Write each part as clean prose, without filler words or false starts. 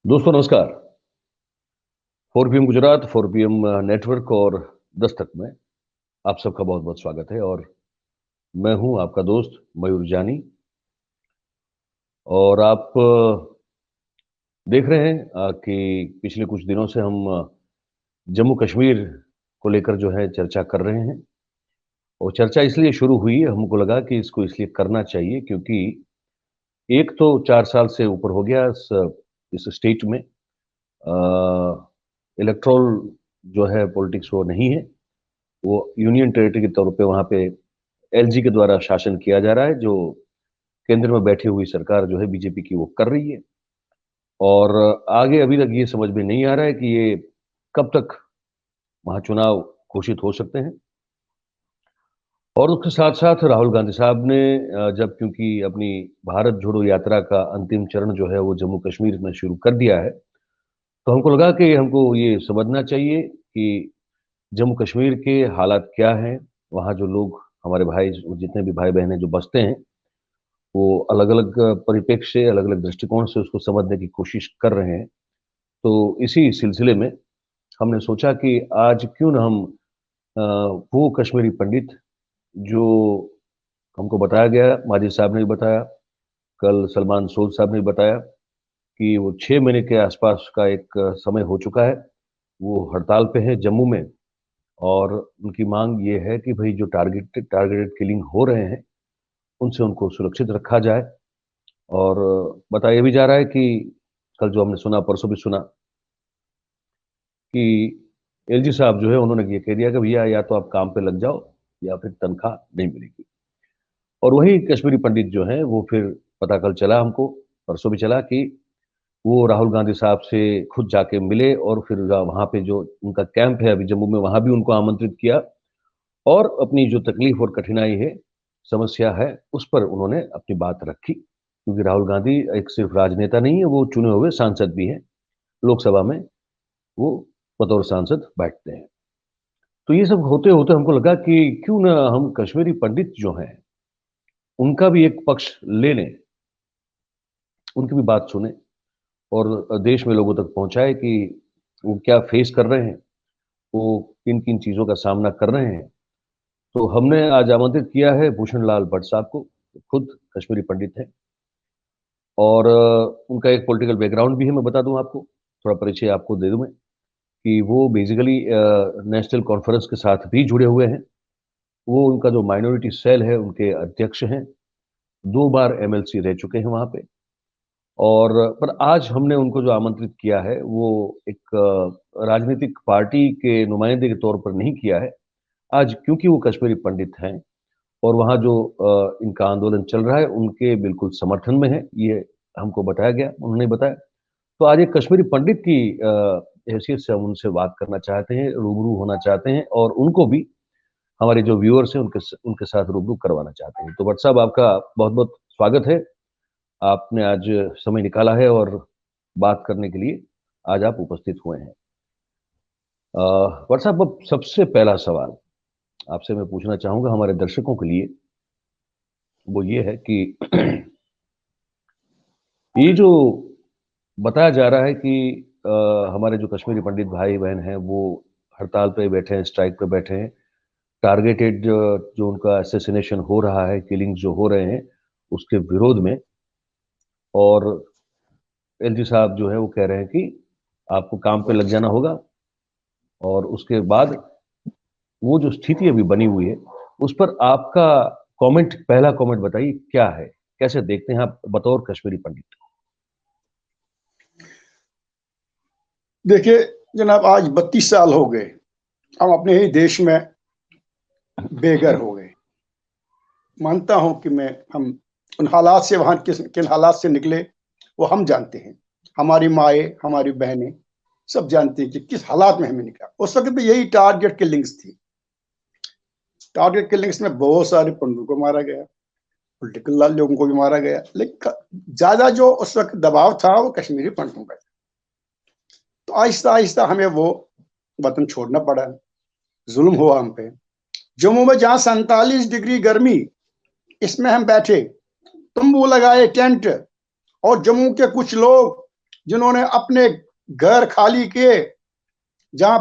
दोस्तों नमस्कार। 4 PM Gujarat, 4 PM network और दस्तक में आप सबका बहुत बहुत स्वागत है। और मैं हूं आपका दोस्त मयूर जानी। और आप देख रहे हैं कि पिछले कुछ दिनों से हम जम्मू कश्मीर को लेकर जो है चर्चा कर रहे हैं। और चर्चा इसलिए शुरू हुई है, हमको लगा कि इसको इसलिए करना चाहिए क्योंकि एक तो 4 साल से ऊपर हो गया इस स्टेट में इलेक्ट्रोल जो है पॉलिटिक्स वो नहीं है। वो यूनियन टेरिटरी के तौर पे वहाँ पे एलजी के द्वारा शासन किया जा रहा है, जो केंद्र में बैठी हुई सरकार जो है बीजेपी की वो कर रही है। और आगे अभी तक ये समझ में नहीं आ रहा है कि ये कब तक वहाँ चुनाव घोषित हो सकते हैं। और उसके साथ साथ राहुल गांधी साहब ने जब क्योंकि अपनी भारत जोड़ो यात्रा का अंतिम चरण जो है वो जम्मू कश्मीर में शुरू कर दिया है, तो हमको लगा कि हमको ये समझना चाहिए कि जम्मू कश्मीर के हालात क्या हैं। वहाँ जो लोग हमारे भाई जितने भी भाई बहन हैं जो बसते हैं, वो अलग-अलग परिप्रेक्ष्य से, अलग-अलग दृष्टिकोण से उसको समझने की कोशिश कर रहे हैं। तो इसी सिलसिले में हमने सोचा कि आज क्यों ना हम वो कश्मीरी पंडित जो हमको बताया गया, माजिद साहब ने भी बताया, कल सलमान सोज साहब ने भी बताया कि वो 6 महीने के आसपास का एक समय हो चुका है, वो हड़ताल पे हैं जम्मू में। और उनकी मांग ये है कि भई जो टारगेटेड किलिंग हो रहे हैं, उनसे उनको सुरक्षित रखा जाए। और बताया भी जा रहा है कि कल जो हमने सुना, परसों भी सुना कि एलजी साहब जो है उन्होंने ये कह दिया कि भैया या तो आप काम पे लग जाओ या फिर तनख्वाह नहीं मिलेगी। और वही कश्मीरी पंडित जो हैं वो फिर पता कल चला हमको, परसों भी चला कि वो राहुल गांधी साहब से खुद जाके मिले और फिर वहाँ पे जो उनका कैंप है अभी जम्मू में, वहाँ भी उनको आमंत्रित किया और अपनी जो तकलीफ और कठिनाई है, समस्या है, उस पर उन्होंने अपनी बात रखी। क्योंकि राहुल गांधी एक सिर्फ राजनेता नहीं है, वो चुने हुए सांसद भी हैं। लोकसभा में वो बतौर सांसद बैठते हैं। तो ये सब होते-होते हमको लगा कि क्यों ना हम कश्मीरी पंडित जो हैं, उनका भी एक पक्ष ले लें, उनकी भी बात सुनें और देश में लोगों तक पहुँचाएँ कि वो क्या फेस कर रहे हैं, वो किन-किन चीज़ों का सामना कर रहे हैं। तो हमने आज आमंत्रित किया है भूषण लाल भट्ट साहब को, खुद कश्मीरी पंडित हैं। और उनका एक पॉलिटिकल बैकग्राउंड भी है, मैं बता दूँ आपको, थोड़ा परिचय आपको दे दूँ मैं, कि वो बेसिकली नेशनल कॉन्फ्रेंस के साथ भी जुड़े हुए हैं। वो उनका जो माइनॉरिटी सेल है, उनके अध्यक्ष हैं, 2 बार एमएलसी रह चुके हैं वहाँ पे। और पर आज हमने उनको जो आमंत्रित किया है, वो एक राजनीतिक पार्टी के नुमाइंदे के तौर पर नहीं किया है। आज क्योंकि वो कश्मीरी पंडित हैं और वहाँ जो इनका आंदोलन चल रहा है, उनके बिल्कुल समर्थन में है, ये हमको बताया गया, उन्होंने बताया। तो आज एक कश्मीरी पंडित की हैसियत से हम उनसे बात करना चाहते हैं, रूबरू होना चाहते हैं और उनको भी हमारे जो व्यूअर्स हैं, उनके साथ रूबरू करवाना चाहते हैं। तो भट्ट साहब आपका बहुत-बहुत स्वागत है। आपने आज समय निकाला है और बात करने के लिए आज आप उपस्थित हुए हैं। भट्ट साहब, अब सबसे पहला सवाल आपसे मैं पूछना चाहूँगा हमारे दर्शकों के लिए, वो ये है कि ये जो बताया जा रहा है कि हमारे जो कश्मीरी पंडित भाई-बहन हैं, वो हड़ताल पे बैठे हैं, स्ट्राइक पे बैठे हैं। टारगेटेड जो उनका असैसिनेशन हो रहा है, किलिंग्स जो हो रहे हैं, उसके विरोध में। और एलजी साहब जो है वो कह रहे हैं कि आपको काम पे लग जाना होगा और उसके बाद वो जो स्थिति अभी बनी हुई है, उस पर आपका कमेंट, पहला कमेंट बताइए क्या है? कैसे देखते हैं आप बतौर कश्मीरी पंडित? देखिए जनाब, आज 32 साल हो गए हम अपने ही देश में बेघर हो गए। मानता हूं कि हम उन हालात से, वहां किन हालात से निकले वो हम जानते हैं। हमारी माएँ, हमारी बहनें सब जानती हैं कि किस हालात में हमें निकला। उस वक्त भी यही टारगेट किलिंग्स थी। टारगेट किलिंग्स में बहुत सारे पंडितों को मारा गया, पॉलिटिकल लोगों को भी मारा गया, लेकिन ज्यादा जो उस वक्त दबाव था वो कश्मीरी पंडितों का था। तो आहिस्ता आहिस्ता हमें वो वतन छोड़ना पड़ा, जुल्म हुआ हम पे। जम्मू में जहां 47 डिग्री गर्मी, इसमें हम बैठे, तंबू लगाए, टेंट, और जम्मू के कुछ लोग जिन्होंने अपने घर खाली किए, जहां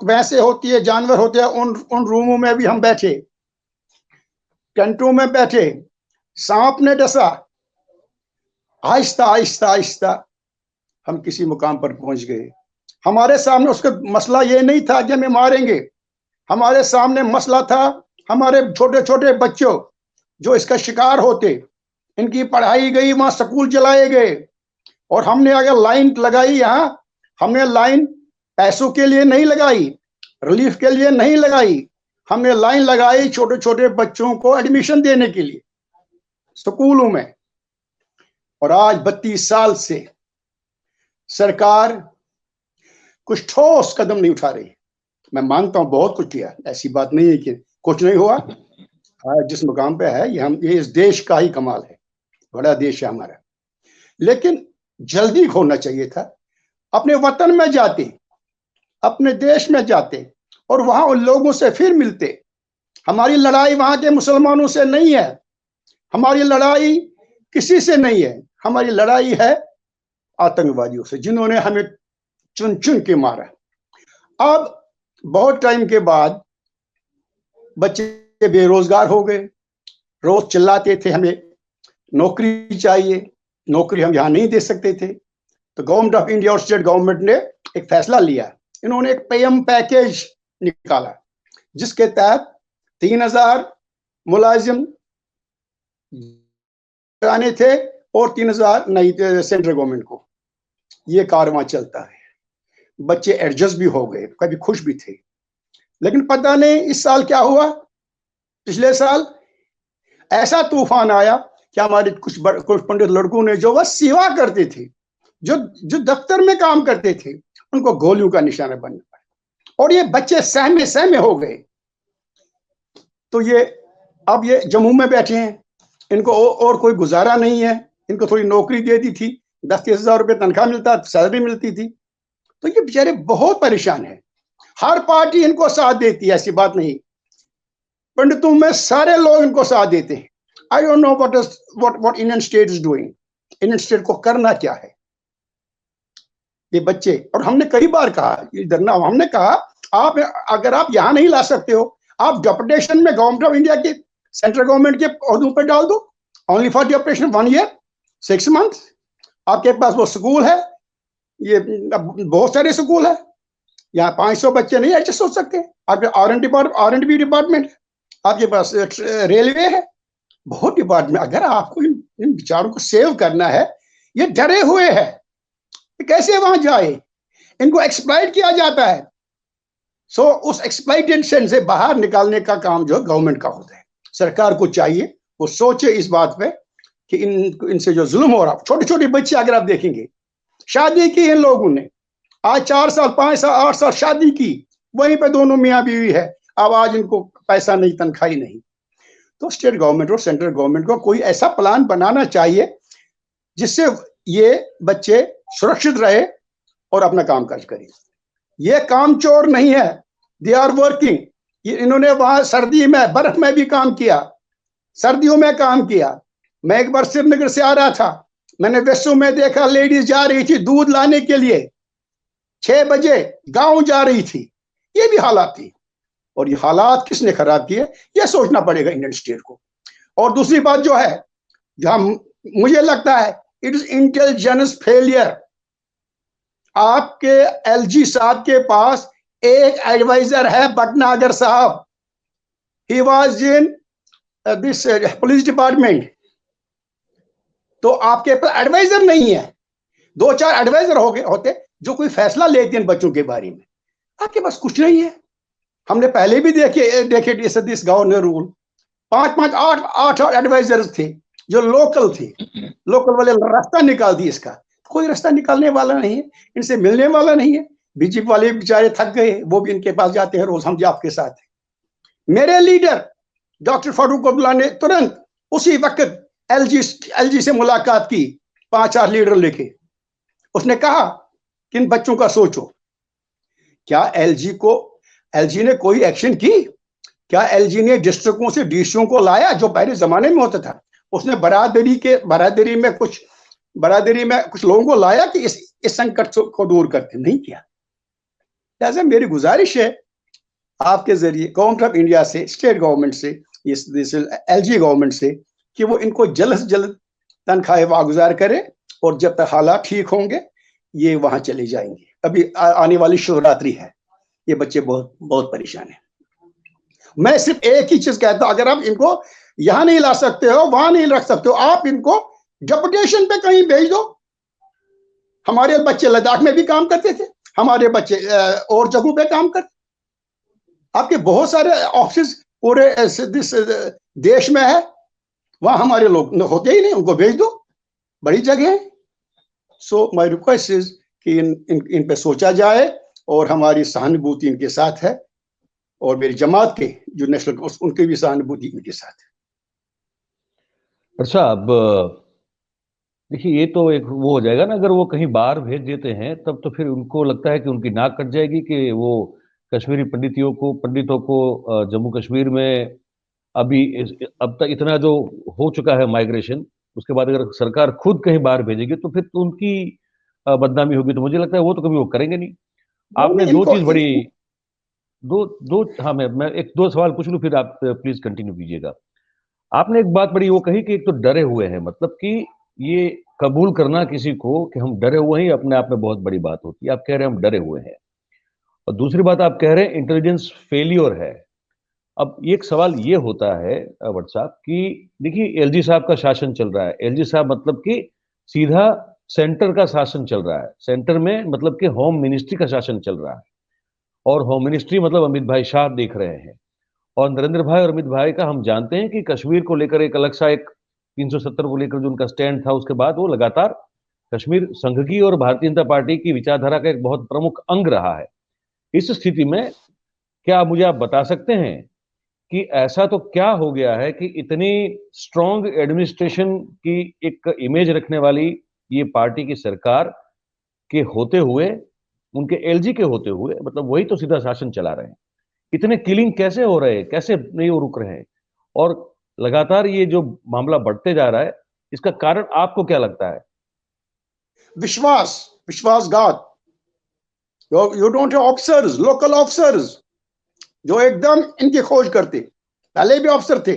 भैंसे होती है, जानवर होते हैं, उन रूमों में भी हम बैठे, टेंटों में बैठे, सांप ने डसा। आहिस्ता आहिस्ता आहिस्ता हम किसी मुकाम पर पहुंच गए। हमारे सामने उसका मसला ये नहीं था कि हमें मारेंगे, हमारे सामने मसला था हमारे छोटे छोटे बच्चों जो इसका शिकार होते, इनकी पढ़ाई गई, वहां स्कूल चलाए गए। और हमने अगर लाइन लगाई, यहां हमने लाइन पैसों के लिए नहीं लगाई, रिलीफ के लिए नहीं लगाई, हमने लाइन लगाई छोटे छोटे बच्चों को एडमिशन देने के लिए स्कूलों में। और आज 32 साल से सरकार कुछ ठोस कदम नहीं उठा रही। मैं मानता हूं बहुत कुछ किया, ऐसी बात नहीं है कि कुछ नहीं हुआ। आज जिस मुकाम पे है ये इस देश का ही कमाल है, बड़ा देश है हमारा। लेकिन जल्दी होना चाहिए था। अपने वतन में जाते, अपने देश में जाते और वहां उन लोगों से फिर मिलते। हमारी लड़ाई वहां के मुसलमानों से नहीं है, हमारी लड़ाई किसी से नहीं है, हमारी लड़ाई है आतंकवादियों से, जिन्होंने हमें चुन चुन के मारा। अब बहुत टाइम के बाद बच्चे बेरोजगार हो गए, रोज चिल्लाते थे हमें नौकरी चाहिए, नौकरी हम यहां नहीं दे सकते थे। तो गवर्नमेंट ऑफ इंडिया और स्टेट गवर्नमेंट ने एक फैसला लिया, इन्होंने एक पीएम पैकेज निकाला जिसके तहत 3000 मुलाजिम आने थे और 3000 नई सेंट्रल गवर्नमेंट को। ये कारवां चलता है। बच्चे एडजस्ट भी हो गए, कभी खुश भी थे। लेकिन पता नहीं इस साल क्या हुआ। पिछले साल ऐसा तूफान आया कि हमारे कुछ पंडित लड़कों ने, जो वह सेवा करते थे, जो दफ्तर में काम करते थे, उनको गोलियों का निशाना बनना पड़ा। और ये बच्चे सहमे सहमे हो गए। तो ये अब ये जम्मू में बैठे हैं, इनको और कोई गुजारा नहीं है। इनको थोड़ी नौकरी दे दी थी, 10-30 हजार रुपये तनख्वाह मिलता, सैलरी मिलती थी। तो ये बेचारे बहुत परेशान है। हर पार्टी इनको साथ देती है, ऐसी बात नहीं। पंडितों में सारे लोग इनको साथ देते हैं। आई don't know what Indian state is doing. Indian state को करना क्या है। ये बच्चे, और हमने कई बार कहा इधर ना, हमने कहा आप अगर आप यहां नहीं ला सकते हो, आप डेपुटेशन में गवर्नमेंट ऑफ इंडिया के, सेंट्रल गवर्नमेंट के ओहदों पर डाल दो। Only for deputation 1 year 6 month. आपके पास वो स्कूल है, ये बहुत सारे स्कूल है, यहाँ 500 बच्चे नहीं एडजस्ट हो सकते। आपके R&D डिपार्टमेंट, आपके पास रेलवे है, बहुत डिपार्टमेंट। अगर आपको इन विचारों को सेव करना है, ये डरे हुए है, कैसे वहां जाए, इनको एक्सप्लॉइट किया जाता है। सो उस एक्सप्लॉइटेशन से बाहर निकालने का काम जो गवर्नमेंट का होता है। सरकार को चाहिए वो सोचे इस बात पे कि इनसे जो जुल्म हो रहा। छोटे छोटे बच्चे अगर आप देखेंगे, शादी की इन लोगों ने, आज 4 साल 5 साल 8 साल शादी की, वहीं पे दोनों मियाँ बीवी है। अब आज इनको पैसा नहीं, तनख्वाही नहीं। तो स्टेट गवर्नमेंट और सेंट्रल गवर्नमेंट को कोई ऐसा प्लान बनाना चाहिए जिससे ये बच्चे सुरक्षित रहे और अपना काम काज करें। ये काम चोर नहीं है, दे आर वर्किंग। इन्होंने वहां सर्दी में, बर्फ में भी काम किया, सर्दियों में काम किया। मैं एक बार श्रीनगर से आ रहा था, मैंने वेसू में देखा लेडीज जा रही थी दूध लाने के लिए, 6 बजे गांव जा रही थी। ये भी हालात थी। और ये हालात किसने खराब किए, ये सोचना पड़ेगा इंडियन स्टेट को। और दूसरी बात जो है, जहां मुझे लगता है इट इज इंटेलिजेंस फेलियर। आपके एलजी साहब के पास एक एडवाइजर है, भटनागर साहब। He was in this police department. तो आपके पास एडवाइजर नहीं है। 2-4 एडवाइजर होते जो कोई फैसला लेते हैं बच्चों के बारे में। आपके पास कुछ नहीं है। हमने पहले भी देखे दिस गवर्नर रूल, 5-5 8 एडवाइजर्स थे जो लोकल थे। लोकल वाले रास्ता निकाल दिए, इसका कोई रास्ता निकालने वाला नहीं है, इनसे मिलने वाला नहीं है। बीजेपी वाले बेचारे थक गए, वो भी इनके पास जाते हैं रोज, हम जी आपके साथ हैं। मेरे लीडर डॉक्टर फारूक अब्दुल्ला ने तुरंत उसी वक्त एलजी से मुलाकात की, 5-4 लीडर लेके। उसने कहा कि इन बच्चों का सोचो। क्या एलजी ने कोई एक्शन की? क्या एलजी ने डिस्ट्रिक्टों से डीसीओ को लाया जो पहले जमाने में होता था? उसने बरादरी में कुछ लोगों को लाया कि इस संकट को दूर करते, नहीं किया। लिहाजा मेरी गुजारिश है आपके जरिए गवर्नमेंट ऑफ इंडिया से, स्टेट गवर्नमेंट से, एलजी गवर्नमेंट से, कि वो इनको जल्द से जल्द तनख्वाहें वागुजार करे, और जब तक हालात ठीक होंगे ये वहां चले जाएंगे। अभी आने वाली शिवरात्रि है, ये बच्चे बहुत बहुत परेशान हैं। मैं सिर्फ एक ही चीज कहता हूं, अगर आप इनको यहां नहीं ला सकते हो, वहां नहीं रख सकते हो, आप इनको डेपुटेशन पे कहीं भेज दो। हमारे बच्चे लद्दाख में भी काम करते थे, हमारे बच्चे और जगहों पे काम करते। आपके बहुत सारे ऑफिस पूरे देश में है, वहां हमारे लोग होते ही नहीं, उनको भेज दो, बड़ी जगह है। सो माय रिक्वेस्ट इज कि इन पे सोचा जाए, और हमारी सहानुभूति इनके साथ है, और मेरी जमात के जो नेशनल उनकी भी सहानुभूति इनके साथ है। अच्छा, अब देखिए, ये तो एक वो हो जाएगा ना, अगर वो कहीं बाहर भेज देते हैं तब तो फिर उनको लगता है कि उनकी नाक कट जाएगी कि वो कश्मीरी पंडितों को जम्मू कश्मीर में अभी अब तक इतना जो हो चुका है माइग्रेशन, उसके बाद अगर सरकार खुद कहीं बाहर भेजेगी तो फिर तो उनकी बदनामी होगी। तो मुझे लगता है वो तो कभी वो करेंगे नहीं। आपने दो चीज बड़ी दो दो हाँ, मैं एक दो सवाल पूछ लूं, फिर आप प्लीज कंटिन्यू कीजिएगा। आपने एक बात बड़ी वो कही कि एक तो डरे हुए हैं, मतलब कि ये कबूल करना किसी को कि हम डरे हुए हैं, अपने आप में बहुत बड़ी बात होती है। आप कह रहे हैं हम डरे हुए हैं, और दूसरी बात आप कह रहे हैं इंटेलिजेंस फेलियर है। अब एक सवाल ये होता है भट्ट साहब कि देखिए, एलजी साहब का शासन चल रहा है। एलजी साहब मतलब कि सीधा सेंटर का शासन चल रहा है, सेंटर में मतलब कि होम मिनिस्ट्री का शासन चल रहा है, और होम मिनिस्ट्री मतलब अमित भाई शाह देख रहे हैं। और नरेंद्र भाई और अमित भाई का हम जानते हैं कि कश्मीर को लेकर एक अलग सा एक 370 को लेकर जो उनका स्टैंड था, उसके बाद वो लगातार कश्मीर संघ की और भारतीय जनता पार्टी की विचारधारा का एक बहुत प्रमुख अंग रहा है। इस स्थिति में क्या मुझे आप बता सकते हैं कि ऐसा तो क्या हो गया है कि इतनी स्ट्रॉन्ग एडमिनिस्ट्रेशन की एक इमेज रखने वाली ये पार्टी की सरकार के होते हुए, उनके एलजी के होते हुए, मतलब वही तो सीधा शासन चला रहे हैं, इतने किलिंग कैसे हो रहे हैं, कैसे नहीं वो रुक रहे हैं, और लगातार ये जो मामला बढ़ते जा रहा है, इसका कारण आपको क्या लगता है? विश्वासघात। You don't have officers, local officers जो एकदम इनकी खोज करते। पहले भी अफसर थे,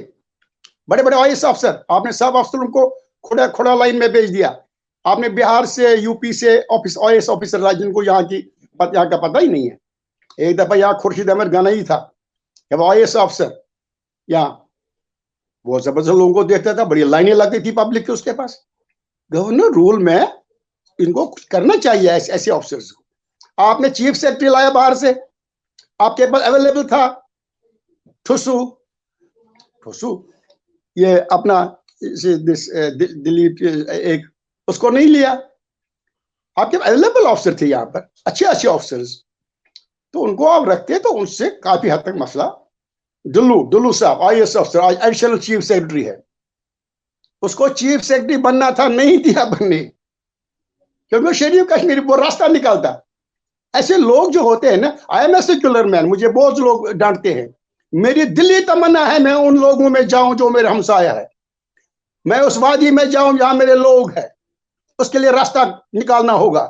बड़े बड़े आईएएस अफसर, आपने सब अफसरों को खुदा खुदा लाइन में भेज दिया। आपने बिहार से, यूपी से ऑफिस आईएएस ऑफिसर जिनको यहाँ का पता ही नहीं है। एक दफा यहाँ खुर्शीद अहमद गनई था, जब आईएएस अफसर यहाँ, वो जबरदस्त लोगों को देखता था, बड़ी लाइनें लगती थी पब्लिक के उसके पास। गवर्नर रूल में इनको कुछ करना चाहिए ऐसे ऑफिसर्स को। आपने चीफ सेक्रेटरी लाया बाहर से, आपके पास अवेलेबल था ठुसू ये अपना दिल्ली एक, उसको नहीं लिया। आपके अवेलेबल ऑफिसर थे यहाँ पर, अच्छे अच्छे ऑफिसर्स, तो उनको आप रखते तो उनसे काफी हद तक मसला। डुल्लू साहब आईएएस अफसर, आज एडिशनल चीफ सेक्रेटरी है, उसको चीफ सेक्रेटरी बनना था, नहीं दिया बनने, क्योंकि शरीफ कश्मीरी वो रास्ता निकालता। ऐसे लोग जो होते हैं ना, I am a secular man, मुझे बहुत लोग डांटते हैं, मेरी दिली तमन्ना है मैं उन लोगों में जाऊं जो मेरे हमसाया है, मैं उस वादी में जाऊं जहां मेरे लोग हैं। उसके लिए रास्ता निकालना होगा।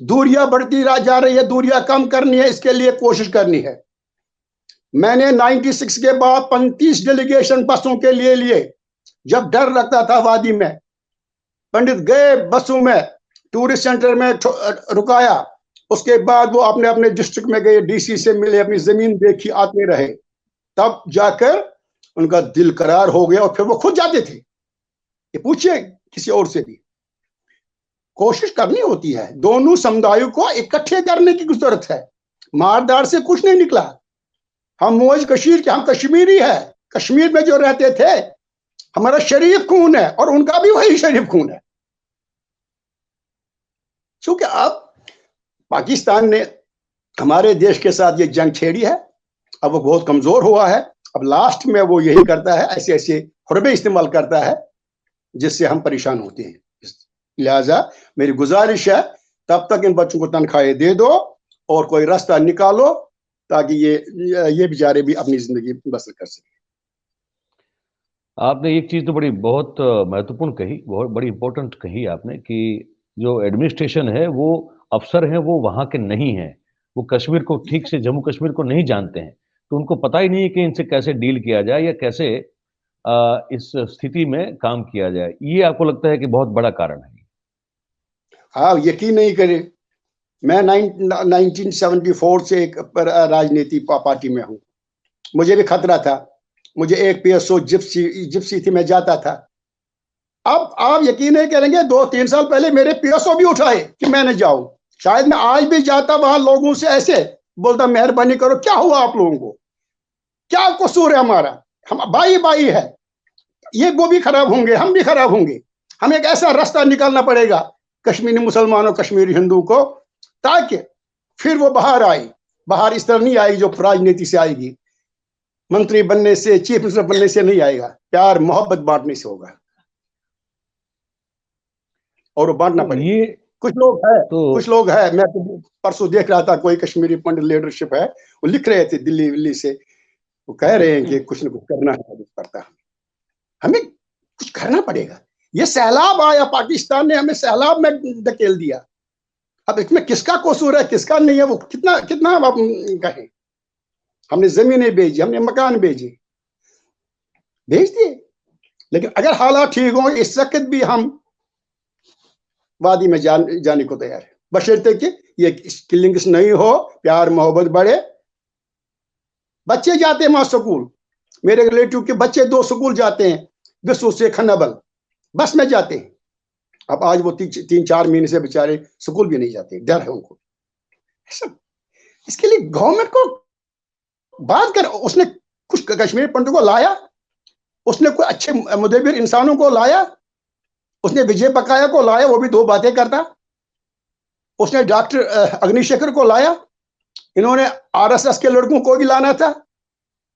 दूरियां बढ़ती जा रही है, दूरियां कम करनी है, इसके लिए कोशिश करनी है। मैंने 96 के बाद 35 डेलीगेशन बसों के लिए जब डर लगता था वादी में, पंडित गए बसों में, टूरिस्ट सेंटर में रुकाया, उसके बाद वो अपने अपने डिस्ट्रिक्ट में गए, डीसी से मिले, अपनी जमीन देखी, आते रहे, तब जाकर उनका दिल करार हो गया, और फिर वो खुद जाते थे। ये पूछिए किसी और से भी, कोशिश करनी होती है। दोनों समुदायों को इकट्ठे करने की जरूरत है, मारदार से कुछ नहीं निकला। हम मौज कशीर के, हम कश्मीरी है, कश्मीर में जो रहते थे, हमारा शरीफ खून है, और उनका भी वही शरीफ खून है। क्योंकि अब पाकिस्तान ने हमारे देश के साथ ये जंग छेड़ी है, अब वो बहुत कमजोर हुआ है। अब लास्ट में वो यही करता है, ऐसे ऐसे हुर्बे इस्तेमाल करता है जिससे हम परेशान होते हैं। लिहाजा मेरी गुजारिश है, तब तक इन बच्चों को तनख्वाहें दे दो और कोई रास्ता निकालो, ताकि ये बेचारे भी अपनी जिंदगी बसर कर सके। आपने एक चीज तो बड़ी बहुत महत्वपूर्ण कही, बहुत बड़ी इंपॉर्टेंट कही आपने, कि जो एडमिनिस्ट्रेशन है, वो अफसर हैं, वो वहां के नहीं हैं, वो कश्मीर को ठीक से, जम्मू कश्मीर को नहीं जानते हैं, तो उनको पता ही नहीं है कि इनसे कैसे डील किया जाए या कैसे इस स्थिति में काम किया जाए। ये आपको लगता है कि बहुत बड़ा कारण है? आप यकीन नहीं करें, मैं 1974 से एक राजनीति पार्टी में हूं। मुझे भी खतरा था, मुझे एक पीएसओ जिप्सी थी, मैं जाता था। अब आप यकीन नहीं करेंगे, 2-3 साल पहले मेरे पीएसओ भी उठाए कि मैं न जाऊं। शायद मैं आज भी जाता वहां, लोगों से ऐसे बोलता, मेहरबानी करो, क्या हुआ आप लोगों को, क्या कसूर है हमारा, हम भाई भाई है, ये वो भी खराब होंगे, हम भी खराब होंगे। हमें एक ऐसा रास्ता निकालना पड़ेगा कश्मीरी मुसलमानों, कश्मीरी हिंदू को, ताकि फिर वो बाहर आई। बाहर इस तरह नहीं आएगी जो राजनीति से आएगी, मंत्री बनने से, चीफ मिनिस्टर बनने से नहीं आएगा, प्यार मोहब्बत बांटने से होगा, और वो बांटना तो पड़ेगा। ये कुछ लोग है, तो कुछ लोग है, मैं तो परसों देख रहा था, कोई कश्मीरी पंडित लीडरशिप है, वो लिख रहे थे दिल्ली से, वो कह रहे हैं कि कुछ न कुछ करना है, पड़ता हमें कुछ करना पड़ेगा। ये सैलाब आया, पाकिस्तान ने हमें सैलाब में धकेल दिया। अब इसमें किसका कसूर है, किसका नहीं है, वो कितना कितना आप कहें। हमने जमीनें भेजी, हमने मकान भेज दिए, लेकिन अगर हालात ठीक हो, इस वक्त भी हम वादी में जाने को तैयार है, बशर्ते कि ये किलिंग्स नहीं हो, प्यार मोहब्बत बढ़े। बच्चे जाते हैं वहां स्कूल, मेरे रिलेटिव के बच्चे 2 स्कूल जाते हैं, विश्व से खन्नाबल, बस में जाते हैं। अब आज वो 3-4 महीने से बेचारे स्कूल भी नहीं जाते, डर है उनको। इसके लिए गवर्नमेंट को बात कर, उसने कुछ कश्मीर पंडितों को लाया, उसने कोई अच्छे मुदब्बिर इंसानों को लाया, उसने विजय बकाया को लाया, वो भी 2 बातें करता, उसने डॉक्टर अग्निशेखर को लाया, इन्होंने आरएसएस के लड़कों को भी लाना था,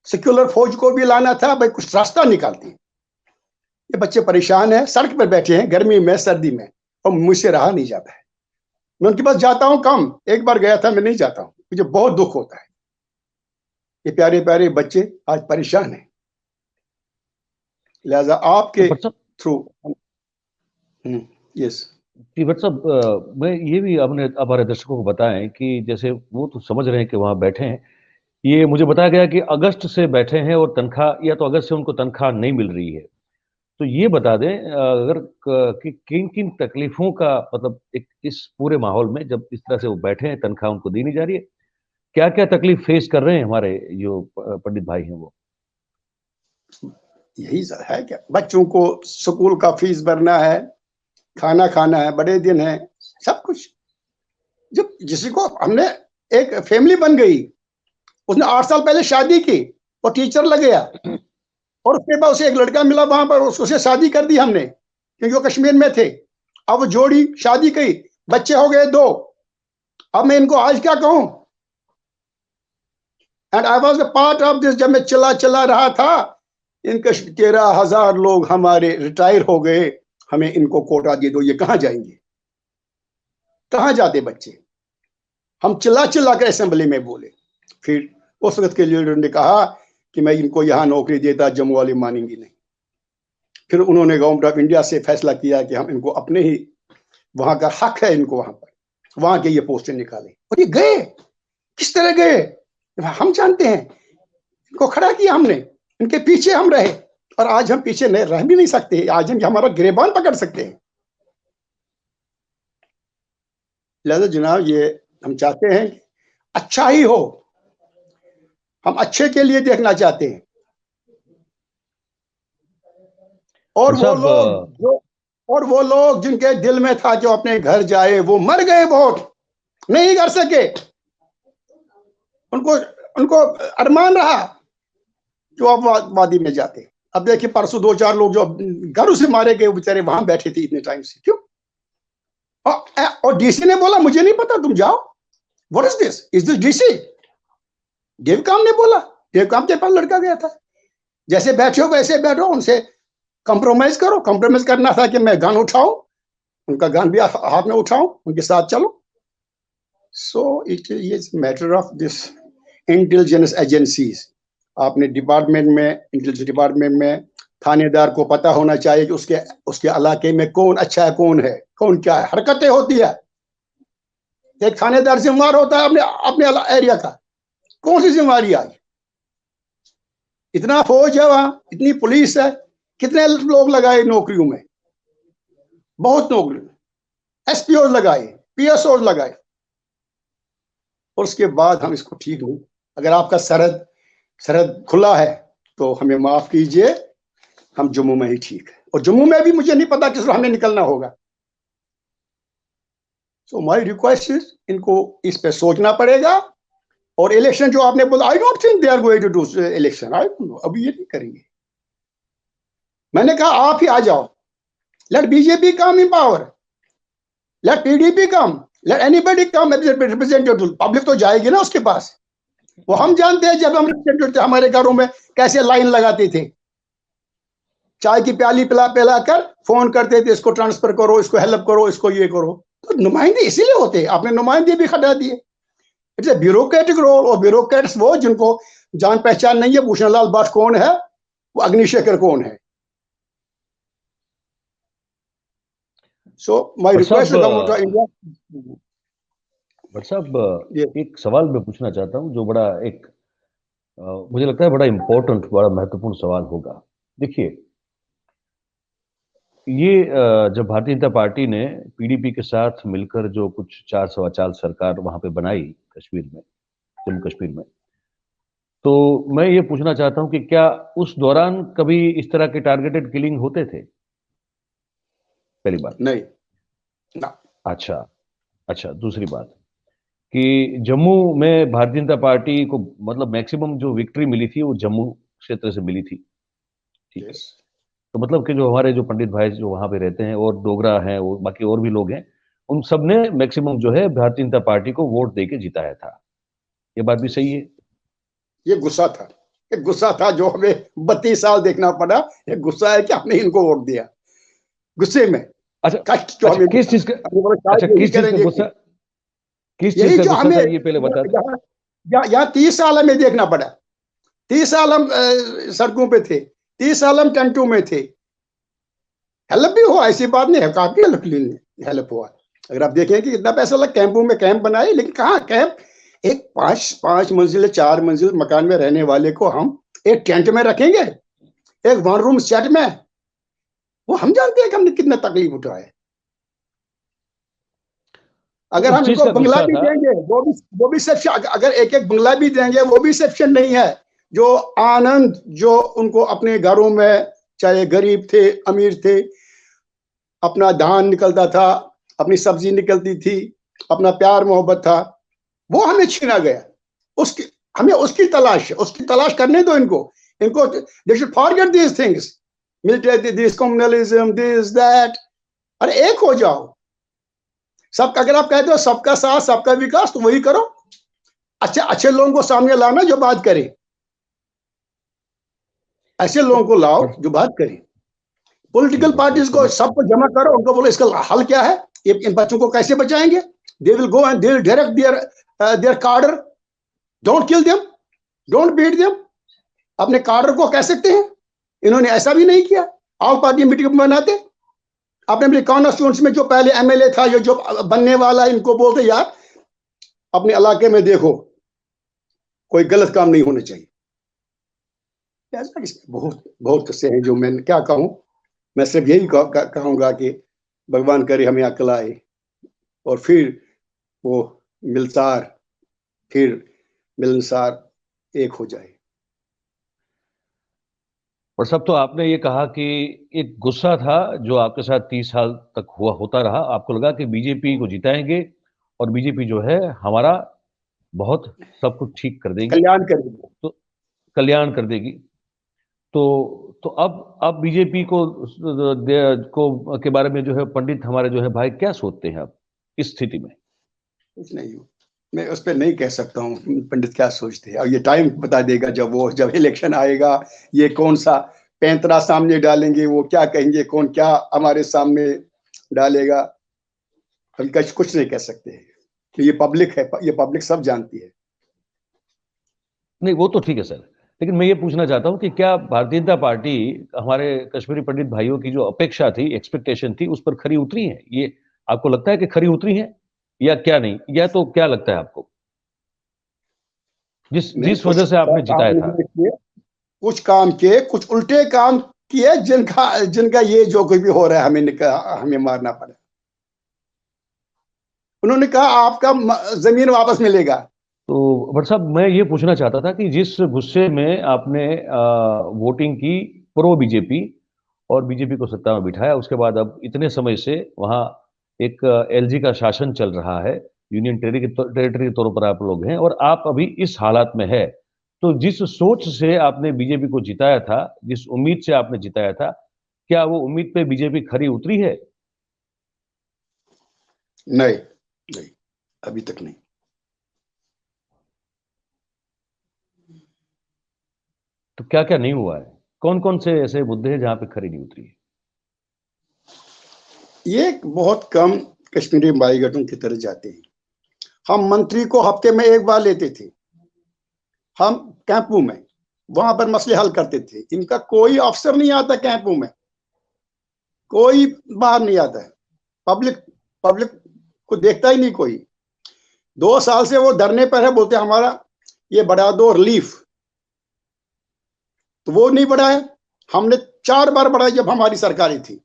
सेक्युलर फौज को भी लाना था, भाई कुछ रास्ता निकालते। ये बच्चे परेशान हैं, सड़क पर बैठे हैं, गर्मी में, सर्दी में, और मुझसे रहा नहीं जाता है। मैं उनके पास जाता हूं कम, एक बार गया था, मैं नहीं जाता हूं, मुझे बहुत दुख होता है। ये प्यारे प्यारे बच्चे आज परेशान हैं, लिहाजा आपके थ्रू। यस जी भट्ट साहब, मैं ये भी अपने हमारे दर्शकों को बताएं कि जैसे वो तो समझ रहे हैं कि वहाँ बैठे हैं, ये मुझे बताया गया कि अगस्त से बैठे हैं और तनख्वाह, या तो अगस्त से उनको तनख्वाह नहीं मिल रही है। तो ये बता दें अगर कि किन किन तकलीफों का, मतलब एक इस पूरे माहौल में जब इस तरह से वो बैठे हैं, तनख्वाह उनको दी नहीं जा रही है, क्या क्या तकलीफ फेस कर रहे हैं हमारे जो पंडित भाई हैं वो? यही है क्या, बच्चों को स्कूल का फीस भरना है, खाना खाना है, बड़े दिन है, सब कुछ। जब जिसी को हमने, एक फैमिली बन गई, उसने 8 साल पहले शादी की, वो टीचर लग गया, और उसके बाद उसे एक लड़का मिला वहां पर, उससे शादी कर दी हमने, क्योंकि वो कश्मीर में थे। अब वो जोड़ी शादी की, बच्चे हो गए 2। अब मैं इनको आज क्या कहूं, and I was a part of this. जब मैं चला रहा था, इनके 13,000 लोग हमारे रिटायर हो गए, हमें इनको कोटा दे दो, ये कहां जाएंगे, कहां जाते बच्चे। हम चिल्ला कर असेंबली में बोले, फिर उस वक्त के लीडर ने कहा कि मैं इनको यहां नौकरी देता, जम्मू वाले मानेंगे नहीं। फिर उन्होंने गवर्नमेंट ऑफ इंडिया से फैसला किया कि हम इनको अपने ही, वहां का हक है इनको वहां पर, वहां के ये पोस्टें निकाले, और ये गए। किस तरह गए हम जानते हैं, इनको खड़ा किया हमने, इनके पीछे हम रहे, और आज हम पीछे नहीं रह भी नहीं सकते, आज हम हमारा गिरेबान पकड़ सकते हैं। लिहाजा जनाब, ये हम चाहते हैं अच्छा ही हो, हम अच्छे के लिए देखना चाहते हैं। और वो लोग जिनके दिल में था कि वो अपने घर जाए, वो मर गए, वोट नहीं कर सके, उनको अरमान रहा जो आप वादी में जाते। अब देखिए, परसों 2-4 लोग जो घरों से मारे गए, बेचारे वहां बैठे थे इतने टाइम से, क्यों? और डीसी ने बोला मुझे नहीं पता, तुम जाओ। What is this? Is this DC? देवकाम ने बोला, देवकाम के पास लड़का गया था, जैसे बैठे हो वैसे बैठो, उनसे कंप्रोमाइज करो। कंप्रोमाइज करना था कि मैं गन उठाऊं, उनका गन भी हाथ में उठाऊं, उनके साथ चलो। So it is matter of this intelligence agencies. आपने डिपार्टमेंट में, इंटेलिजेंस डिपार्टमेंट में थानेदार को पता होना चाहिए कि उसके इलाके में कौन अच्छा है, कौन है, कौन क्या है। हरकतें होती है, एक थानेदार जिम्मेदार होता है अपने अपने एरिया का। कौन सी जिम्मेदारी आई? इतना फौज है वहां, इतनी पुलिस है, कितने लोग लगाए नौकरियों में, बहुत नौकरी, एसपीओ लगाए, पीएसओ लगाए, और उसके बाद हम इसको ठीक नहीं। अगर आपका सरहद खुला है तो हमें माफ कीजिए, हम जम्मू में ही ठीक है, और जम्मू में भी मुझे नहीं पता किस हमें निकलना होगा। सो माय रिक्वेस्ट इज, इनको इस पे सोचना पड़ेगा। और इलेक्शन जो आपने बोला, I don't think they are going to do election, I don't know, अभी ये नहीं करेंगे। मैंने कहा आप ही आ जाओ, लेट बीजेपी कम इन पावर, लेट पीडीपी कम, लेट एनीबडी कम रिप्रेजेंटेटिव। पब्लिक तो जाएगी ना उसके पास। वो हम जानते हैं, जब हम रिप्रेजेंटेटिव थे हमारे घरों में कैसे लाइन लगाते थे, चाय की प्याली पिला पिला कर फोन करते थे, इसको ट्रांसफर करो, इसको हेल्प करो, इसको ये करो। तो नुमाइंदे इसीलिए होते, आपने नुमाइंदे भी हटा दिए। इट्स ए ब्यूरोक्रेटिक रोल, और ब्यूरोक्रेट्स वो जिनको जान पहचान नहीं है। भूषण लाल भट्ट कौन है, वो अग्निशेखर कौन है। So my request to government of India. Bhatt साहब, एक सवाल मैं पूछना चाहता हूं जो बड़ा एक मुझे लगता है बड़ा इंपॉर्टेंट, बड़ा महत्वपूर्ण सवाल होगा। देखिए, ये जब भारतीय जनता पार्टी ने पीडीपी के साथ मिलकर जो कुछ 4 सवा 4 सरकार वहां पे बनाई कश्मीर में, जम्मू कश्मीर में, तो मैं ये पूछना चाहता हूं कि क्या उस दौरान कभी इस तरह के टारगेटेड किलिंग होते थे? पहली बात। नहीं ना। अच्छा, अच्छा, दूसरी बात कि जम्मू में भारतीय जनता पार्टी को मतलब मैक्सिमम जो विक्ट्री मिली थी वो जम्मू क्षेत्र से मिली थी, ठीक है? तो मतलब कि जो हमारे जो पंडित भाई जो वहां पे रहते हैं और डोगरा हैं, वो बाकी और भी लोग हैं, उन सब ने मैक्सिमम जो है भारतीय जनता पार्टी को वोट देके जिताया था। ये बात भी सही है? ये गुस्सा था, ये गुस्सा था जो हमें 32 साल देखना पड़ा। ये गुस्सा है कि हमने इनको वोट दिया, गुस्से में। अच्छा, जो हमें किस चीज का, अच्छा किस चीज का गुस्सा, किस चीज यही का जो गुस्सा हमें था, ये पहले बता दो। यहाँ 30 साल हमें देखना पड़ा। 30 साल हम सड़कों पे थे, 30 साल हम टेंटों में थे। हेल्प भी हुआ, ऐसी बात नहीं है, काफी हेल्प हुआ। अगर आप देखें कि कितना पैसा लगा, कैंपों में कैंप बनाए, लेकिन कहाँ कैंप, एक 5 मंजिल 4 मंजिल मकान में रहने वाले को हम एक टेंट में रखेंगे, एक 1 रूम सेट में? वो हम जानते हैं कि हमने कितना तकलीफ उठाया। अगर हम इनको बंगला भी देंगे, वो भी सेक्शन, अगर एक एक बंगला भी देंगे, वो भी सेक्शन नहीं है। जो आनंद जो उनको अपने घरों में, चाहे गरीब थे अमीर थे, अपना धान निकलता था, अपनी सब्जी निकलती थी, अपना प्यार मोहब्बत था, वो हमें छीना गया। उसकी हमें उसकी तलाश करने दो इनको they should forget these things, military, this communalism, this that. अरे एक हो जाओ सब। अगर आप कहते हो सबका साथ सबका विकास, तो वही करो। अच्छे लोगों को सामने लाना जो बात करे, ऐसे लोगों को लाओ जो बात करे। पॉलिटिकल पार्टीज को सबको जमा करो, उनको बोलो इसका हल क्या है, इन बच्चों को कैसे बचाएंगे। They will go and they will direct their cadre. Don't kill them, don't beat them. अपने कार्डर को कह सकते हैं, इन्होंने ऐसा भी नहीं किया। आओ पार्टी मीटिंग बनाते, अपने अपने कॉन्स्टिट्यूएंसी में जो पहले एमएलए था, जो बनने वाला, इनको बोलते यार अपने इलाके में देखो कोई गलत काम नहीं होना चाहिए। बहुत बहुत किस्से हैं जो मैं क्या कहूं। मैं सिर्फ यही कहूंगा कि भगवान करे हमें अक्ल आए, और फिर वो मिलनसार एक हो जाए। और सब तो आपने ये कहा कि एक गुस्सा था जो आपके साथ 30 साल तक होता रहा। आपको लगा कि बीजेपी को जिताएंगे और बीजेपी जो है हमारा बहुत सब कुछ ठीक कर देगी, कल्याण कर देगी, तो कल्याण कर देगी। तो अब बीजेपी को के बारे में जो है पंडित हमारे जो है भाई क्या सोचते हैं अब इस स्थिति में? कुछ नहीं, मैं उस पर नहीं कह सकता हूँ पंडित क्या सोचते हैं। और ये टाइम बता देगा, जब इलेक्शन आएगा, ये कौन सा पैंतरा सामने डालेंगे, वो क्या कहेंगे, कौन क्या हमारे सामने डालेगा, हम कुछ नहीं कह सकते हैं। तो ये पब्लिक है, ये पब्लिक सब जानती है। नहीं, वो तो ठीक है सर, लेकिन मैं ये पूछना चाहता हूं कि क्या भारतीय जनता पार्टी हमारे कश्मीरी पंडित भाइयों की जो अपेक्षा थी, एक्सपेक्टेशन थी, उस पर खरी उतरी है? ये आपको लगता है कि खरी उतरी है या क्या नहीं, या तो क्या लगता है आपको जिस नहीं, जिस वजह से आपने काम जिताया था? नहीं किए, कुछ काम किए, कुछ उल्टे काम किए, जिनका जिनका ये जो कुछ भी हो रहा है हमें मारना पड़ा। उन्होंने कहा आपका जमीन वापस मिलेगा। तो भट्ट साहब, मैं ये पूछना चाहता था कि जिस गुस्से में आपने वोटिंग की प्रो बीजेपी और बीजेपी को सत्ता में बिठाया, उसके बाद अब इतने समय से वहां एक एलजी का शासन चल रहा है, यूनियन टेरिटरी के तौर पर आप लोग हैं और आप अभी इस हालात में है, तो जिस सोच से आपने बीजेपी को जिताया था, जिस उम्मीद से आपने जिताया था, क्या वो उम्मीद पे बीजेपी खरी उतरी है? नहीं, नहीं, अभी तक नहीं। तो क्या क्या नहीं हुआ है? कौन कौन से ऐसे मुद्दे हैं जहां पे खरी नहीं उतरी है? ये बहुत कम कश्मीरी बाईगटों की तरह जाते हैं। हम मंत्री को हफ्ते में एक बार लेते थे, हम कैंपों में वहां पर मसले हल करते थे। इनका कोई अफसर नहीं आता कैंपों में, कोई बाहर नहीं आता है। पब्लिक पब्लिक को देखता ही नहीं कोई। 2 साल से वो धरने पर है, बोलते हमारा ये बढ़ा दो रिलीफ, तो वो नहीं बढ़ाया। हमने 4 बार बढ़ाई जब हमारी सरकारें थी,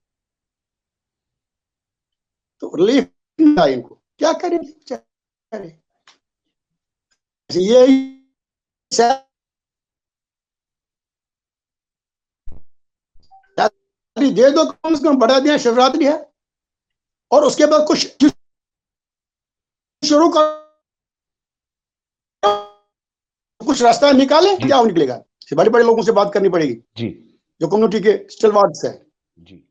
तो रिलीफ नहीं आया। इनको क्या करें बेचारे? ये दे दो, कम से कम बढ़ा दिया, शिवरात्रि है, और उसके बाद कुछ शुरू कर, कुछ रास्ता निकाले। जी क्या निकलेगा? बड़े बड़े लोगों से बात करनी पड़ेगी, जी जो कम्युनिटी के स्टिलवार्ड्स है, जी।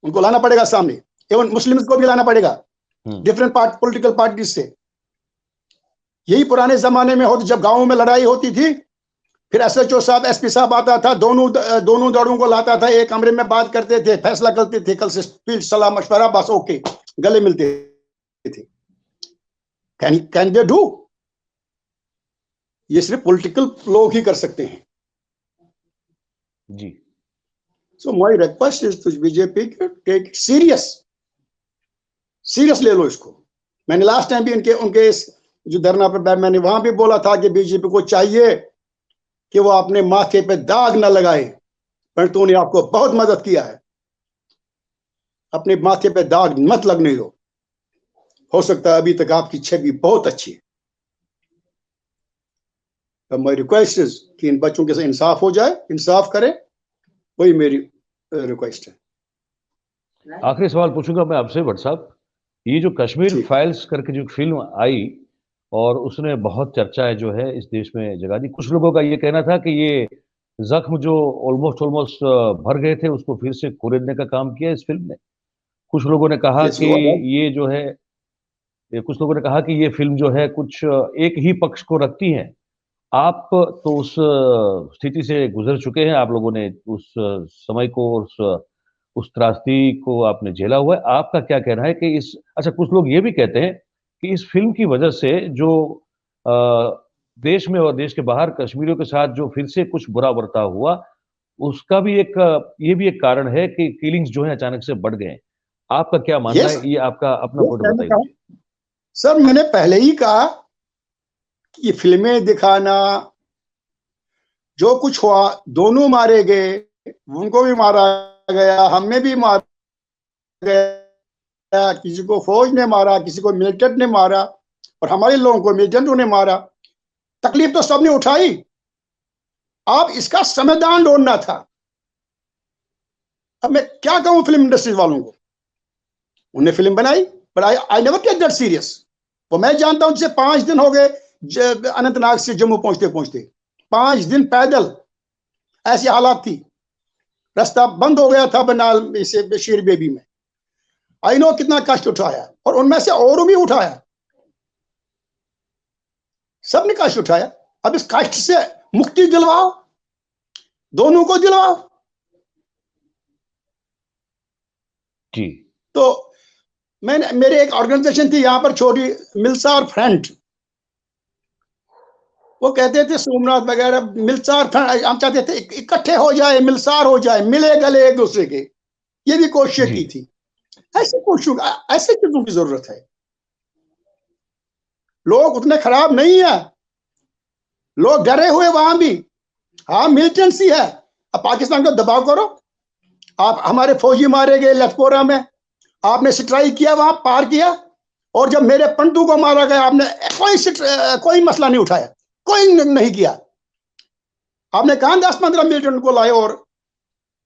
उनको लाना पड़ेगा सामने। एवं मुस्लिम्स को भी लाना पड़ेगा, डिफरेंट पॉलिटिकल पार्टीज से। यही पुराने जमाने में होती, जब गांवों में लड़ाई होती थी, फिर एसएचओ साहब, एसपी साहब आता था, दोनों दलों को लाता था, एक कमरे में बात करते थे, फैसला करते थे, कल से फिर सलाह मशवरा, बस ओके, गले मिलते थे। Can they do? ये सिर्फ पॉलिटिकल लोग ही कर सकते हैं। जी। So my request is to BJP, take it serious ले लो इसको। मैंने लास्ट टाइम भी उनके इस जो धरना पर, मैंने वहां भी बोला था कि बीजेपी को चाहिए कि वो अपने माथे पे दाग न लगाए, परंतु उन्होंने आपको बहुत मदद किया है। अपने माथे पे दाग मत लगने दो। हो सकता है अभी तक आपकी छवि बहुत अच्छी है। माय रिक्वेस्ट इज कि इन बच्चों के साथ इंसाफ हो जाए, इंसाफ करें, वही मेरी रिक्वेस्ट है। आखिरी सवाल पूछूंगा मैं आपसे भट्ट साहब, ये जो कश्मीर ठीक। फाइल्स करके जो फिल्म आई और उसने बहुत चर्चाएं जो है इस देश में जगा दी, कुछ लोगों का ये कहना था कि ये जख्म जो ऑलमोस्ट ऑलमोस्ट भर गए थे उसको फिर से खोलने का काम किया इस फिल्म ने। कुछ लोगों ने कहा Yes, कि you are right. ये जो है, कुछ लोगों ने कहा कि ये फिल्म जो है कुछ एक ही पक्ष को रखती है। आप तो उस स्थिति से गुजर चुके हैं, आप लोगों ने उस समय को, उस त्रासदी को आपने झेला हुआ है। आपका क्या कहना है कि इस, अच्छा, कुछ लोग ये भी कहते हैं कि इस फिल्म की वजह से जो अ, देश में और देश के बाहर कश्मीरियों के साथ जो फिर से कुछ बुरा बर्ताव हुआ, उसका भी एक, ये भी एक कारण है कि किलिंग्स जो है अचानक से बढ़ गए हैं। आपका क्या मानना Yes, है? ये आपका अपना yes, पॉइंट मैंने बताइए कहा, मुझे। सर मैंने पहले ही कहा कि ये फिल्में दिखाना, जो कुछ हुआ, दोनों मारे गए, उनको भी मारा गया, हमें भी मारा गया, किसी को फौज ने मारा, किसी को मिलिटेंट ने मारा, और हमारे लोगों को मिलिटेंटों ने मारा। तकलीफ तो सबने उठाई। आप इसका संविधान ढूंढना था। अब मैं क्या कहूं फिल्म इंडस्ट्री वालों को? उन्हें फिल्म बनाई, but I never take that serious. वो मैं जानता हूं, जैसे 5 दिन हो गए अनंतनाग से जम्मू पहुंचते पहुंचते, 5 दिन पैदल, ऐसी हालात थी। रास्ता बंद हो गया था बनाल से शेर बेबी में। आई नो कितना कष्ट उठाया, और उनमें से और भी उठाया, सबने कष्ट उठाया। अब इस कष्ट से मुक्ति दिलवाओ, दोनों को दिलवाओ। जी तो मैंने, मेरे एक ऑर्गेनाइजेशन थी यहां पर छोटी, मिल्सा और फ्रेंड, वो कहते थे सोमनाथ वगैरह मिलसार था, हम चाहते थे इकट्ठे हो जाए, मिलसार हो जाए, मिले गले एक दूसरे के, ये भी कोशिश जी की थी। ऐसी कोशिशों, ऐसे चीजों की जरूरत है। लोग उतने खराब नहीं है, लोग डरे हुए वहां भी। हाँ मिलिटेंसी है, अब पाकिस्तान को दबाव करो। आप हमारे फौजी मारे गए लखपोरा में, आपने स्ट्राइक किया, वहां पार किया, और जब मेरे पंटू को मारा गया आपने कोई मसला नहीं उठाया, कोई नहीं किया। आपने कहा 10-15 मिलिटेंट को लाए और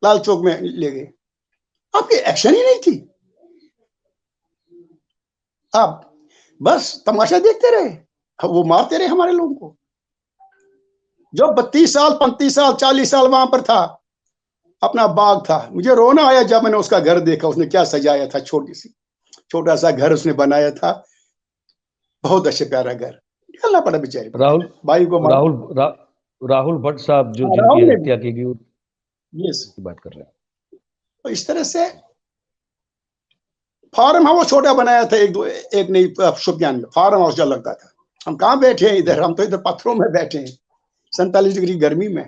लाल चौक में ले गए, आपकी एक्शन ही नहीं थी। आप बस तमाशा देखते रहे, वो मारते रहे हमारे लोगों को। जो 32 साल 35 साल 40 साल वहां पर था, अपना बाग था, मुझे रोना आया जब मैंने उसका घर देखा, उसने क्या सजाया था, छोटा सा घर उसने बनाया था, बहुत अच्छा प्यारा घर। निकलना पड़ा बेचारे राहुल भाई को मार। राहुल रा, राहुल भट्ट साहब जो जिनकी राहुल ने भी, हत्या की गई यस, की बात कर रहे हैं। तो इस तरह से फार्म हाउस छोटा बनाया था, एक नहीं शुपियान में फार्म हाउस जो लगता था। हम कहाँ बैठे हैं इधर, हम तो इधर पत्थरों में बैठे हैं 47 डिग्री गर्मी में।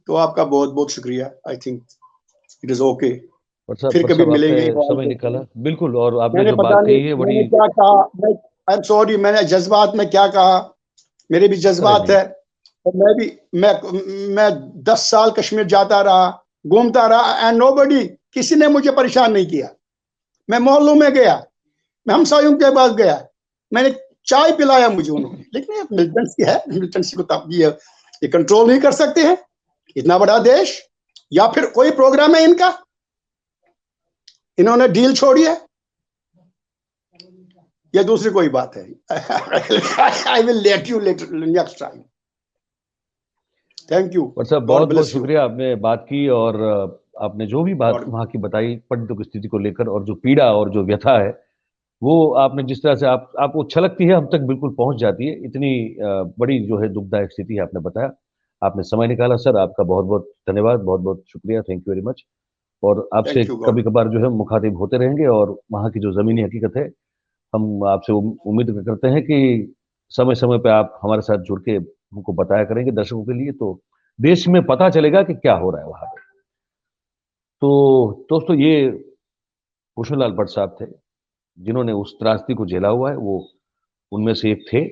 तो आपका बहुत बहुत शुक्रिया, I think it is okay. फिर पर कभी साहब आपने मिलेंगे। समय निकाला, बिल्कुल, और आपने मैंने जो पता बात नहीं कही है बड़ी। मैंने क्या कहा, आई एम सॉरी, मैंने जज्बात में क्या कहा, मेरे भी अरे जज्बात नहीं, है। और मैं 10 साल कश्मीर जाता रहा, घूमता रहा, एंड नोबडी, किसी ने मुझे परेशान नहीं किया। मैं मोहल्लों में गया, मैं हमसायों के पास गया, मैंने चाय पिलाया मुझे उन्होंने। लेकिन ये मिलिटेंसी है, मिलिटेंसी को ये कंट्रोल नहीं कर सकते हैं, इतना बड़ा देश। या फिर कोई प्रोग्राम है इनका, इन्होंने डील छोड़ी है, या दूसरी कोई बात है। I will let you next time. Thank you, पर साहब गॉड बहुत बहुत ब्लेस यू। शुक्रिया, आपने बात की, और आपने जो भी बात गॉड, वहाँ की बताई पंडितों की स्थिति को लेकर, और जो पीड़ा और जो व्यथा है, वो आपने जिस तरह से आपको छलकती है, हम तक बिल्कुल पहुंच जाती है। इतनी बड़ी जो है दुखदायक स्थिति है, आपने बताया, आपने समय निकाला सर, आपका बहुत बहुत धन्यवाद, बहुत बहुत शुक्रिया, थैंक यू वेरी मच। और आपसे थैंक यू कभी गॉड। कभार जो है मुखातिब होते रहेंगे, और वहाँ की जो जमीनी हकीकत है, हम आपसे उम्मीद करते हैं कि समय समय पे आप हमारे साथ जुड़ के हमको बताया करेंगे दर्शकों के लिए, तो देश में पता चलेगा कि क्या हो रहा है वहां पे। तो दोस्तों, ये भूषण लाल भट्ट साहब थे, जिन्होंने उस त्रासदी को झेला हुआ है। वो उनमें से एक थे,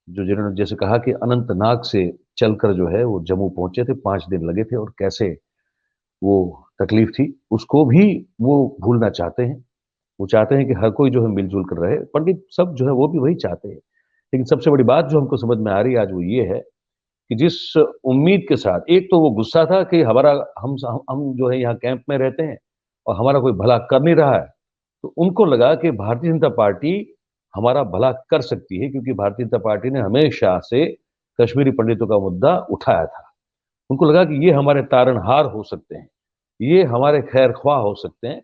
जो जिन्होंने जैसे कहा कि अनंतनाग से चलकर जो है वो जम्मू पहुंचे थे, 5 दिन लगे थे, और कैसे वो तकलीफ थी उसको भी वो भूलना चाहते हैं। वो चाहते हैं कि हर कोई जो है मिलजुल कर रहे, पंडित सब जो है वो भी वही चाहते हैं। लेकिन सबसे बड़ी बात जो हमको समझ में आ रही है आज, वो ये है कि जिस उम्मीद के साथ, एक तो वो गुस्सा था कि हमारा हम जो है यहाँ कैंप में रहते हैं और हमारा कोई भला कर नहीं रहा है, तो उनको लगा कि भारतीय जनता पार्टी हमारा भला कर सकती है, क्योंकि भारतीय जनता पार्टी ने हमेशा से कश्मीरी पंडितों का मुद्दा उठाया था। उनको लगा कि ये हमारे तारनहार हो सकते हैं, ये हमारे खैर ख्वाह हो सकते हैं,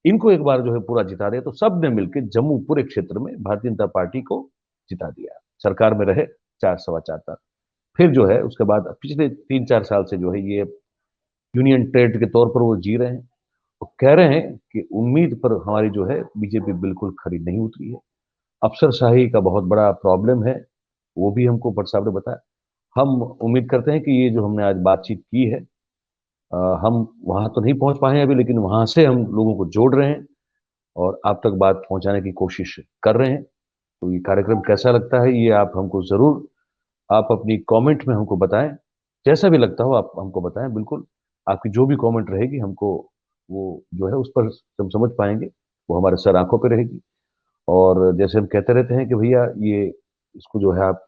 इनको एक बार जो है पूरा जिता दे। तो सब ने मिलकर जम्मू पूरे क्षेत्र में भारतीय जनता पार्टी को जिता दिया, सरकार में रहे 4 सवा 4 तक। फिर जो है उसके बाद पिछले 3-4 साल से जो है ये यूनियन टेरिटरी के तौर पर वो जी रहे हैं। वो कह रहे हैं कि उम्मीद पर हमारी जो है बीजेपी बिल्कुल खरी नहीं उतरी है, अफसरशाही का बहुत बड़ा प्रॉब्लम है, वो भी हमको भट्ट साहब ने बताया। हम उम्मीद करते हैं कि ये जो हमने आज बातचीत की है, हम वहां तो नहीं पहुंच पाए हैं अभी, लेकिन वहां से हम लोगों को जोड़ रहे हैं और आप तक बात पहुंचाने की कोशिश कर रहे हैं। तो ये कार्यक्रम कैसा लगता है, ये आप हमको जरूर, आप अपनी कमेंट में हमको बताएं। जैसा भी लगता हो आप हमको बताएं, बिल्कुल आपकी जो भी कमेंट रहेगी हमको, वो जो है उस पर हम समझ पाएंगे, वो हमारे सर आंखों पे रहेगी। और जैसे हम कहते रहते हैं कि भैया ये इसको जो है आप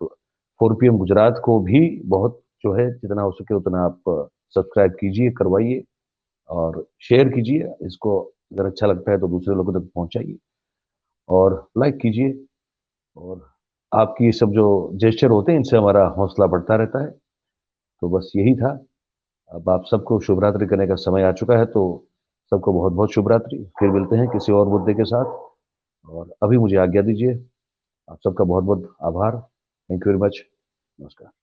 4 PM गुजरात को भी बहुत जो है जितना हो सके उतना आप सब्सक्राइब कीजिए, करवाइए और शेयर कीजिए इसको। अगर अच्छा लगता है तो दूसरे लोगों तक पहुंचाइए और लाइक कीजिए। और आपकी ये सब जो जेस्चर होते हैं, इनसे हमारा हौसला बढ़ता रहता है। तो बस यही था। अब आप सबको शुभ रात्रि करने का समय आ चुका है, तो सबको बहुत बहुत शुभ रात्रि। फिर मिलते हैं किसी और मुद्दे के साथ, और अभी मुझे आज्ञा दीजिए। आप सबका बहुत बहुत आभार। Thank you very much. नमस्कार।